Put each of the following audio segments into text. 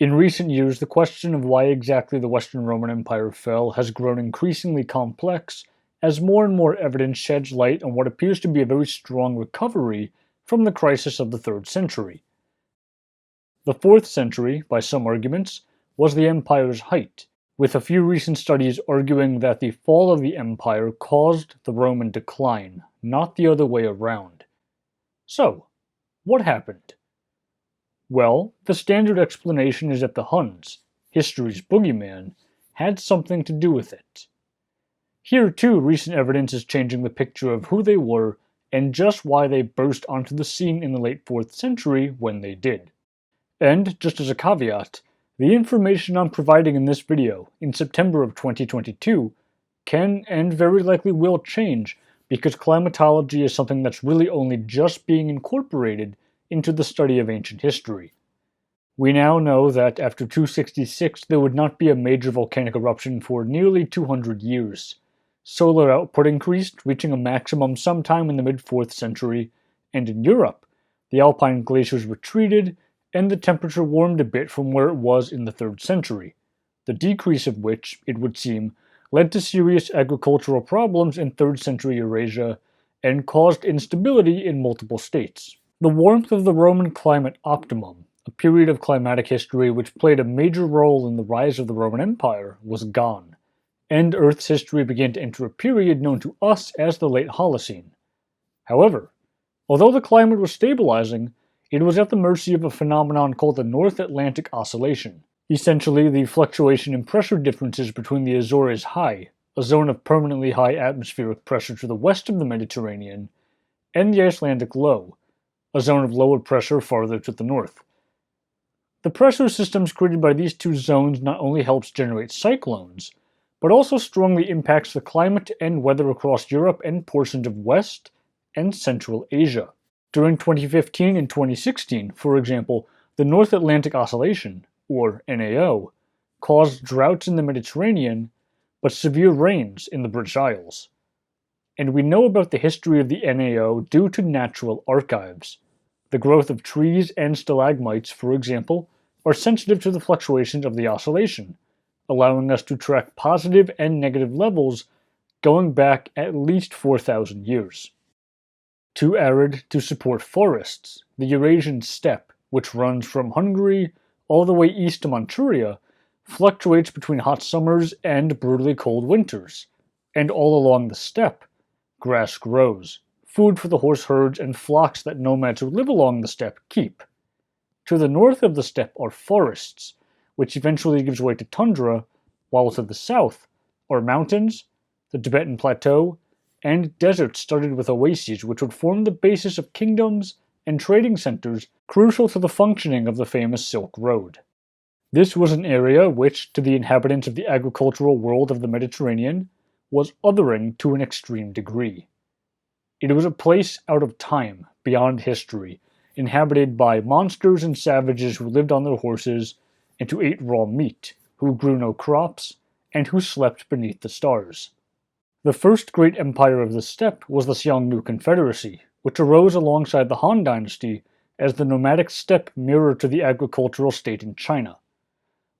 In recent years, the question of why exactly the Western Roman Empire fell has grown increasingly complex as more and more evidence sheds light on what appears to be a very strong recovery from the crisis of the 3rd century. The 4th century, by some arguments, was the empire's height, with a few recent studies arguing that the fall of the empire caused the Roman decline, not the other way around. So, what happened? Well, the standard explanation is that the Huns, history's boogeyman, had something to do with it. Here too, recent evidence is changing the picture of who they were and just why they burst onto the scene in the late 4th century when they did. And, just as a caveat, the information I'm providing in this video, in September of 2022, can and very likely will change because climatology is something that's really only just being incorporated into the study of ancient history. We now know that after 266 there would not be a major volcanic eruption for nearly 200 years. Solar output increased, reaching a maximum sometime in the mid-4th century, and in Europe, the Alpine glaciers retreated and the temperature warmed a bit from where it was in the 3rd century, the decrease of which, it would seem, led to serious agricultural problems in 3rd century Eurasia and caused instability in multiple states. The warmth of the Roman climate optimum, a period of climatic history which played a major role in the rise of the Roman Empire, was gone, and Earth's history began to enter a period known to us as the late Holocene. However, although the climate was stabilizing, it was at the mercy of a phenomenon called the North Atlantic Oscillation, essentially the fluctuation in pressure differences between the Azores High, a zone of permanently high atmospheric pressure to the west of the Mediterranean, and the Icelandic Low, a zone of lower pressure farther to the north. The pressure systems created by these two zones not only helps generate cyclones, but also strongly impacts the climate and weather across Europe and portions of West and Central Asia. During 2015 and 2016, for example, the North Atlantic Oscillation, or NAO, caused droughts in the Mediterranean, but severe rains in the British Isles. And we know about the history of the NAO due to natural archives. The growth of trees and stalagmites, for example, are sensitive to the fluctuations of the oscillation, allowing us to track positive and negative levels going back at least 4,000 years. Too arid to support forests, the Eurasian steppe, which runs from Hungary all the way east to Manchuria, fluctuates between hot summers and brutally cold winters, and all along the steppe, grass grows, food for the horse herds and flocks that nomads who live along the steppe keep. To the north of the steppe are forests, which eventually gives way to tundra, while to the south are mountains, the Tibetan Plateau, and deserts studded with oases which would form the basis of kingdoms and trading centers crucial to the functioning of the famous Silk Road. This was an area which, to the inhabitants of the agricultural world of the Mediterranean, was othering to an extreme degree. It was a place out of time, beyond history, inhabited by monsters and savages who lived on their horses and who ate raw meat, who grew no crops, and who slept beneath the stars. The first great empire of the steppe was the Xiongnu Confederacy, which arose alongside the Han Dynasty as the nomadic steppe mirror to the agricultural state in China.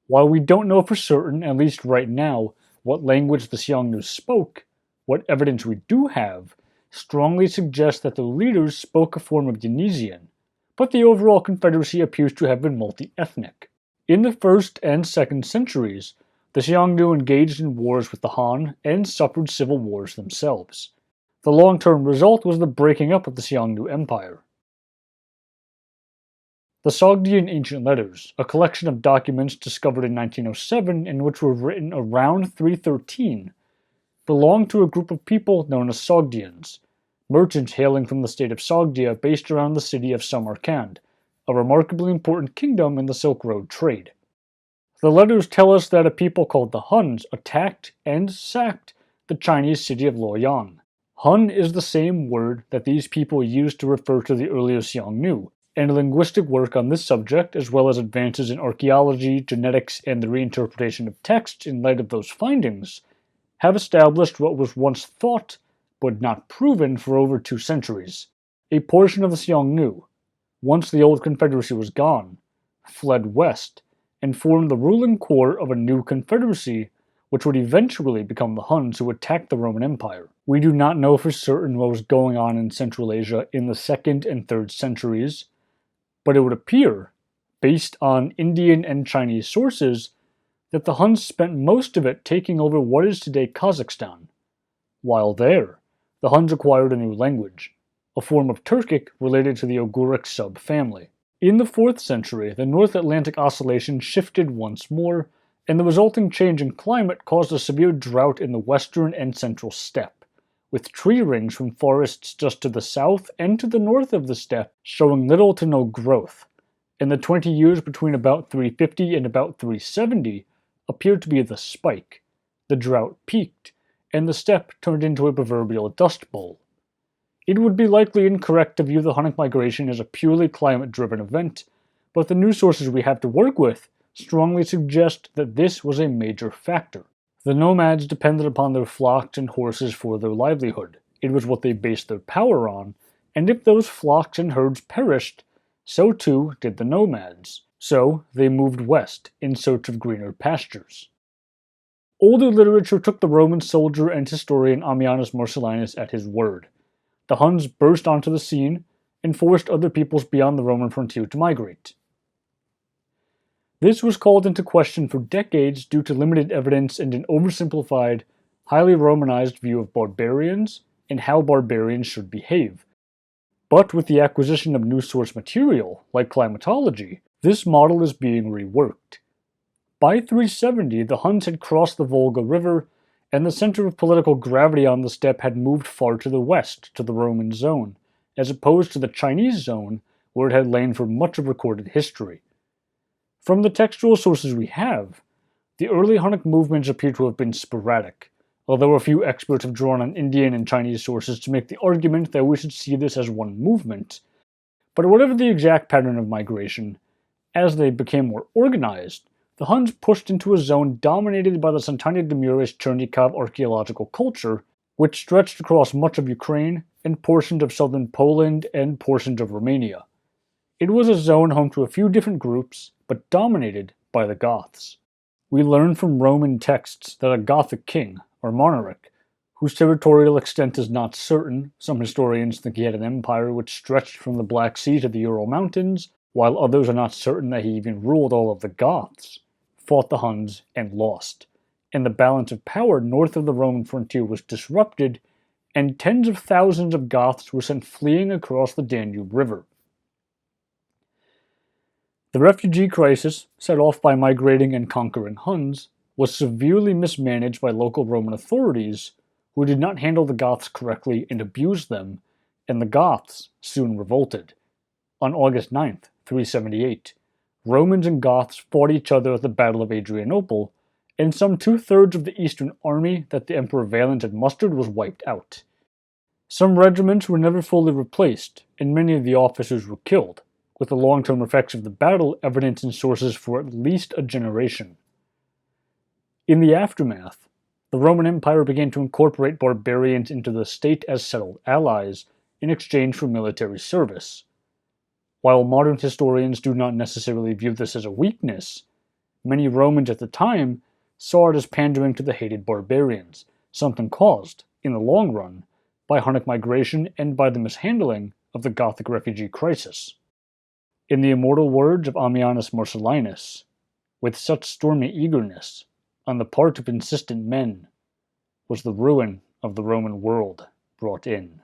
While we don't know for certain, at least right now, what language the Xiongnu spoke, what evidence we do have strongly suggests that the leaders spoke a form of Deniscian, but the overall confederacy appears to have been multi-ethnic. In the 1st and 2nd centuries, the Xiongnu engaged in wars with the Han and suffered civil wars themselves. The long-term result was the breaking up of the Xiongnu Empire. The Sogdian Ancient Letters, a collection of documents discovered in 1907 and which were written around 313, belonged to a group of people known as Sogdians, merchants hailing from the state of Sogdia based around the city of Samarkand, a remarkably important kingdom in the Silk Road trade. The letters tell us that a people called the Huns attacked and sacked the Chinese city of Luoyang. Hun is the same word that these people used to refer to the earlier Xiongnu, and linguistic work on this subject, as well as advances in archaeology, genetics, and the reinterpretation of texts in light of those findings, have established what was once thought, but not proven for over 2 centuries. A portion of the Xiongnu, once the old confederacy was gone, fled west, and formed the ruling core of a new confederacy which would eventually become the Huns who attacked the Roman Empire. We do not know for certain what was going on in Central Asia in the 2nd and 3rd centuries, but it would appear, based on Indian and Chinese sources, that the Huns spent most of it taking over what is today Kazakhstan. While there, the Huns acquired a new language, a form of Turkic related to the Oghuric subfamily. In the 4th century, the North Atlantic Oscillation shifted once more, and the resulting change in climate caused a severe drought in the western and central steppe, with tree rings from forests just to the south and to the north of the steppe showing little to no growth. In the 20 years between about 350 and about 370 appeared to be the spike. The drought peaked, and the steppe turned into a proverbial dust bowl. It would be likely incorrect to view the Hunnic migration as a purely climate-driven event, but the new sources we have to work with strongly suggest that this was a major factor. The nomads depended upon their flocks and horses for their livelihood. It was what they based their power on, and if those flocks and herds perished, so too did the nomads. So they moved west in search of greener pastures. Older literature took the Roman soldier and historian Ammianus Marcellinus at his word. The Huns burst onto the scene and forced other peoples beyond the Roman frontier to migrate. This was called into question for decades due to limited evidence and an oversimplified, highly Romanized view of barbarians and how barbarians should behave. But with the acquisition of new source material, like climatology, this model is being reworked. By 370, the Huns had crossed the Volga River, and the center of political gravity on the steppe had moved far to the west, to the Roman zone, as opposed to the Chinese zone, where it had lain for much of recorded history. From the textual sources we have, the early Hunnic movements appear to have been sporadic, although a few experts have drawn on Indian and Chinese sources to make the argument that we should see this as one movement. But whatever the exact pattern of migration, as they became more organized, the Huns pushed into a zone dominated by the Santanya Demures Chernikov archaeological culture, which stretched across much of Ukraine and portions of southern Poland and portions of Romania. It was a zone home to a few different groups, but dominated by the Goths. We learn from Roman texts that a Gothic king, or monarch, whose territorial extent is not certain, some historians think he had an empire which stretched from the Black Sea to the Ural Mountains, while others are not certain that he even ruled all of the Goths, fought the Huns and lost, and the balance of power north of the Roman frontier was disrupted, and tens of thousands of Goths were sent fleeing across the Danube River. The refugee crisis, set off by migrating and conquering Huns, was severely mismanaged by local Roman authorities, who did not handle the Goths correctly and abused them, and the Goths soon revolted. On August 9th, 378, Romans and Goths fought each other at the Battle of Adrianople, and some 2/3 of the eastern army that the Emperor Valens had mustered was wiped out. Some regiments were never fully replaced, and many of the officers were killed, with the long-term effects of the battle evident in sources for at least a generation. In the aftermath, the Roman Empire began to incorporate barbarians into the state as settled allies in exchange for military service. While modern historians do not necessarily view this as a weakness, many Romans at the time saw it as pandering to the hated barbarians, something caused, in the long run, by Hunnic migration and by the mishandling of the Gothic refugee crisis. In the immortal words of Ammianus Marcellinus, with such stormy eagerness, on the part of insistent men, was the ruin of the Roman world brought in.